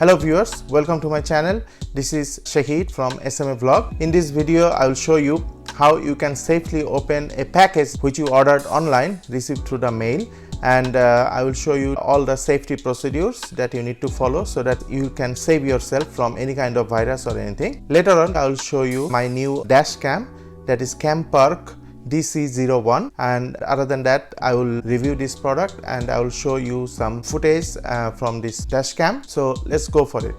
Hello viewers, welcome to my channel. This is Shahid from SMA Vlog. In this video, I will show you how you can safely open a package which you ordered online, received through the mail, and I will show you all the safety procedures that you need to follow so that you can save yourself from any kind of virus or anything. Later on, I will show you my new dash cam, that is Campark DC01, and other than that I will review this product and I will show you some footage from this dash cam. So let's go for it.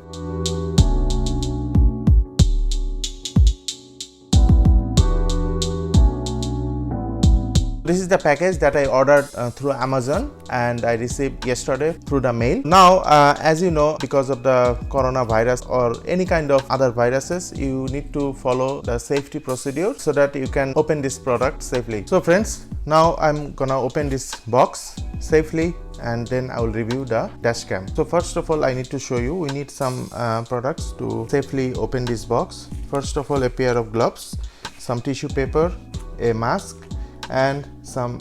This is the package that I ordered through Amazon and I received yesterday through the mail. Now, as you know, because of the coronavirus or any kind of other viruses, you need to follow the safety procedure so that you can open this product safely. So friends, now I'm gonna open this box safely and then I will review the dash cam. So first of all, I need to show you, we need some products to safely open this box. First of all, a pair of gloves, some tissue paper, a mask, and some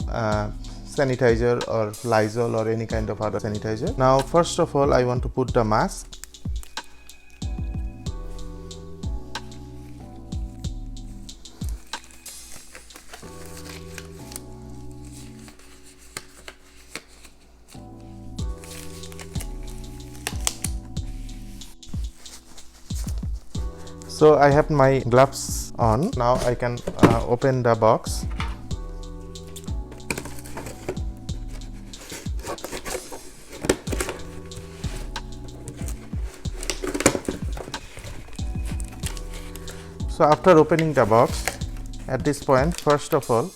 sanitizer or Lysol or any kind of other sanitizer. Now first of all, I want to put the mask. So I have my gloves on. Now I can open the box. So after opening the box, at this point, first of all,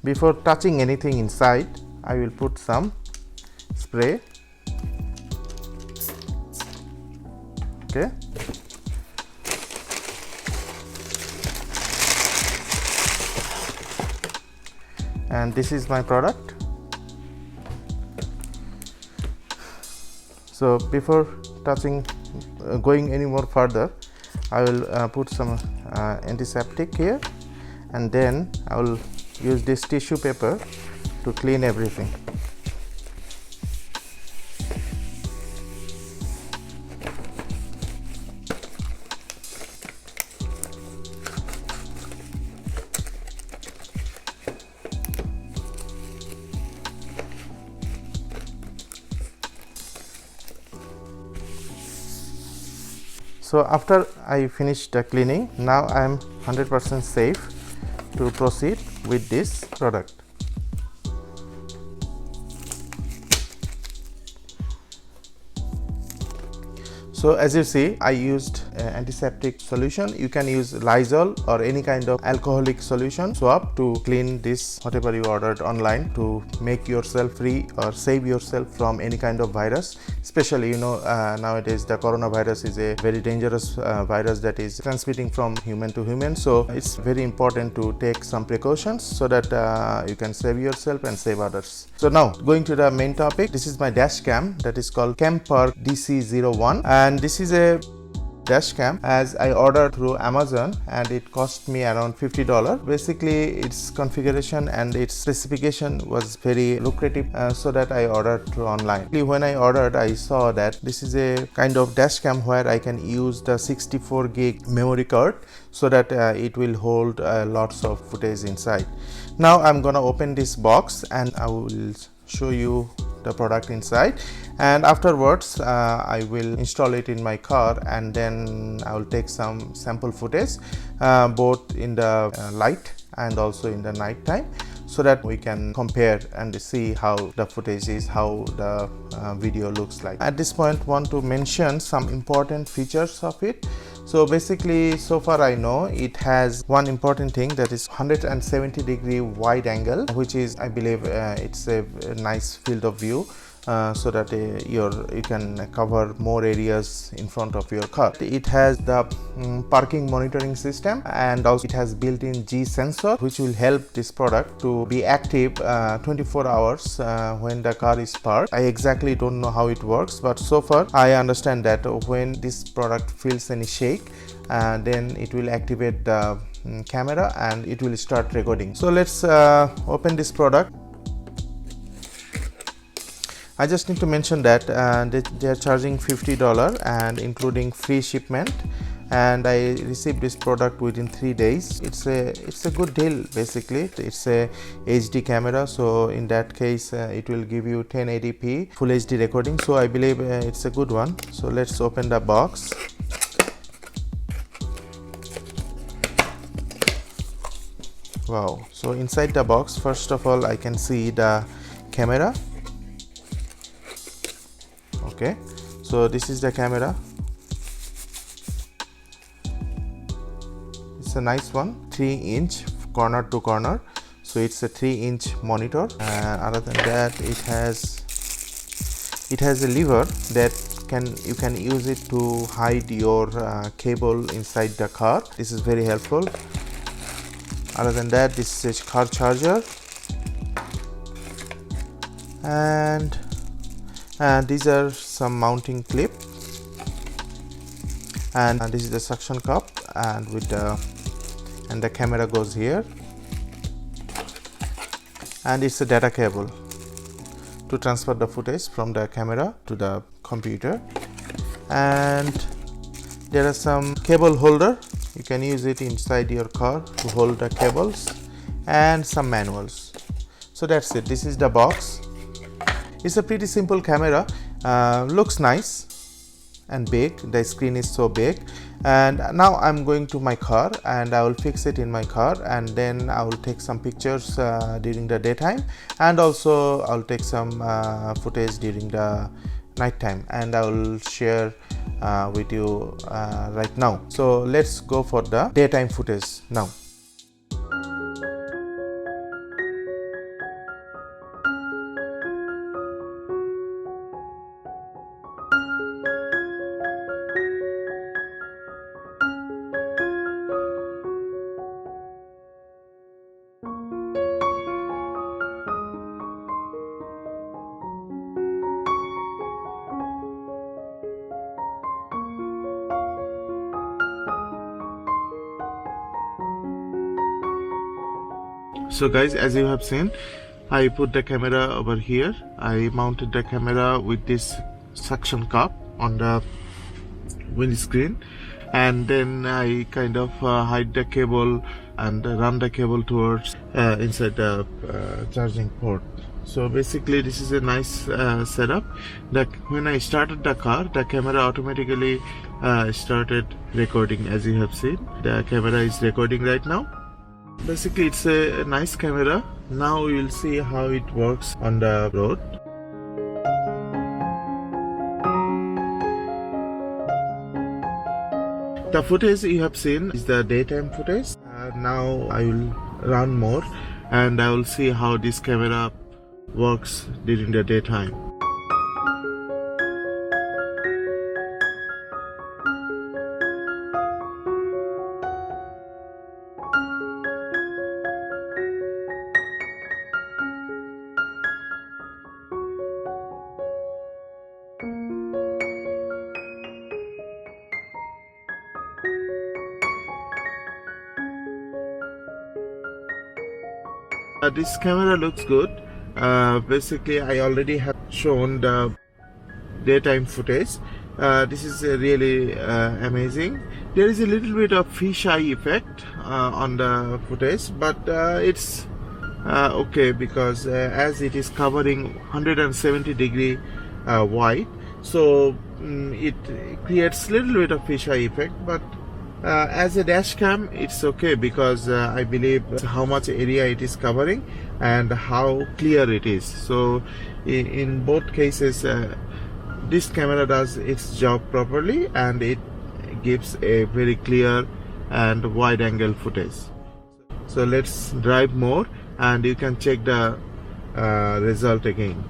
before touching anything inside, I will put some spray. Okay. And this is my product. So before touching, going any more further, I will put some antiseptic here, and then I will use this tissue paper to clean everything. So after I finish the cleaning, now I am 100% safe to proceed with this product. So as you see, I used antiseptic solution. You can use Lysol or any kind of alcoholic solution swab to clean this whatever you ordered online to make yourself free or save yourself from any kind of virus. Especially, you know, nowadays the coronavirus is a very dangerous virus that is transmitting from human to human. So it's very important to take some precautions so that you can save yourself and save others. So now going to the main topic, this is my dash cam that is called Campark DC01, and this is a dash cam as I ordered through Amazon and it cost me around $50. Basically its configuration and its specification was very lucrative, so that I ordered through online. When I ordered, I saw that this is a kind of dash cam where I can use the 64 gig memory card so that it will hold lots of footage inside. Now I'm gonna open this box and I will show you the product inside, and afterwards I will install it in my car and then I will take some sample footage both in the light and also in the night time so that we can compare and see how the footage is, how the video looks like. At this point, want to mention some important features of it. So basically, so far I know it has one important thing, that is 170-degree wide angle, which is, I believe, it's a nice field of view. So that you can cover more areas in front of your car. It has the parking monitoring system, and also it has built-in G sensor which will help this product to be active 24 hours when the car is parked. I exactly don't know how it works, but so far I understand that when this product feels any shake, then it will activate the camera and it will start recording. So let's open this product. I just need to mention that they are charging $50 and including free shipment, and I received this product within 3 days. It's a good deal. Basically it's a HD camera, so in that case it will give you 1080p full HD recording, so I believe it's a good one. So let's open the box. Wow, so inside the box, first of all, I can see the camera. Okay, so this is the camera. It's a nice one, 3-inch corner to corner, so it's a 3-inch monitor. Other than that, it has a lever that you can use it to hide your cable inside the car. This is very helpful. Other than that, this is a car charger, and these are some mounting clip, and this is the suction cup, and the camera goes here, and it's a data cable to transfer the footage from the camera to the computer. And there are some cable holder. You can use it inside your car to hold the cables, and some manuals. So that's it. This is the box. It's a pretty simple camera. Looks nice and big. The screen is so big. And now I'm going to my car and I will fix it in my car, and then I will take some pictures during the daytime, and also I'll take some footage during the nighttime, and I will share with you right now. So let's go for the daytime footage now. So guys, as you have seen, I put the camera over here. I mounted the camera with this suction cup on the windscreen, and then I kind of hide the cable and run the cable towards inside the charging port. So basically this is a nice setup. When I started the car, the camera automatically started recording. As you have seen, the camera is recording right now. Basically it's a nice camera. Now we will see how it works on the road. The footage you have seen is the daytime footage. Now I will run more and I will see how this camera works during the daytime. This camera looks good. Basically I already have shown the daytime footage. This is really amazing. There is a little bit of fisheye effect on the footage, but it's okay, because as it is covering 170-degree wide, so it creates a little bit of fisheye effect, but as a dash cam it's okay, because I believe how much area it is covering and how clear it is. So in both cases this camera does its job properly, and it gives a very clear and wide angle footage. So let's drive more and you can check the result again.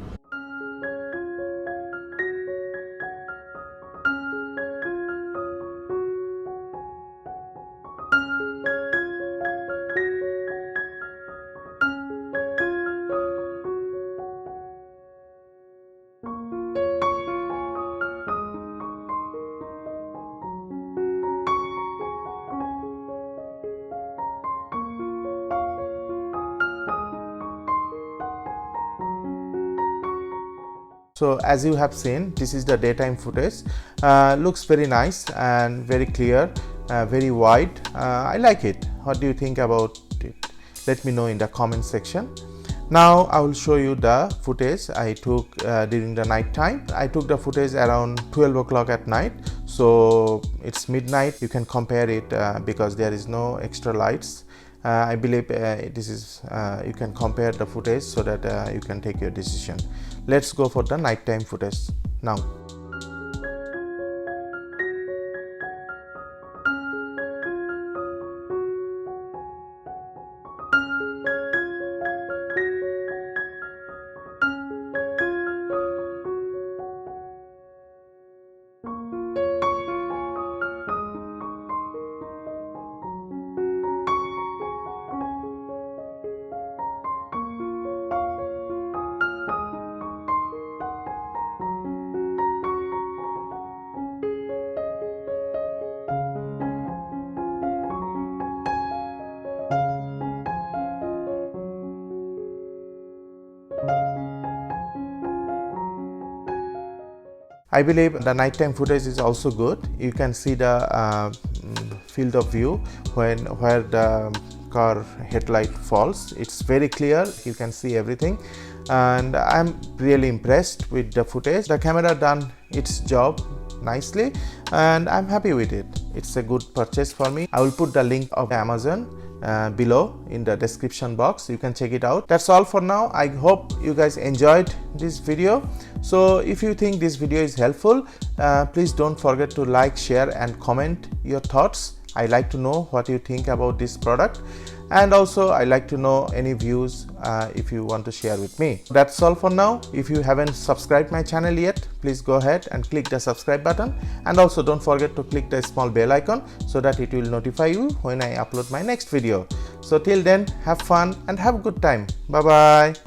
So as you have seen, this is the daytime footage. Looks very nice and very clear, very wide. I like it. What do you think about it? Let me know in the comment section. Now I will show you the footage I took during the night time. I took the footage around 12 o'clock at night, so it's midnight. You can compare it because there is no extra lights. I believe this is you can compare the footage so that you can take your decision. Let's go for the nighttime footage now. I believe the nighttime footage is also good. You can see the field of view where the car headlight falls. It's very clear, you can see everything, and I'm really impressed with the footage. The camera done its job nicely and I'm happy with it. It's a good purchase for me. I will put the link of Amazon below in the description box. You can check it out. That's all for now. I hope you guys enjoyed this video. So if you think this video is helpful, please don't forget to like, share and comment your thoughts. I like to know what you think about this product, and also I like to know any views if you want to share with me. That's all for now. If you haven't subscribed my channel yet, please go ahead and click the subscribe button, and also don't forget to click the small bell icon so that it will notify you when I upload my next video. So till then, have fun and have a good time. Bye bye.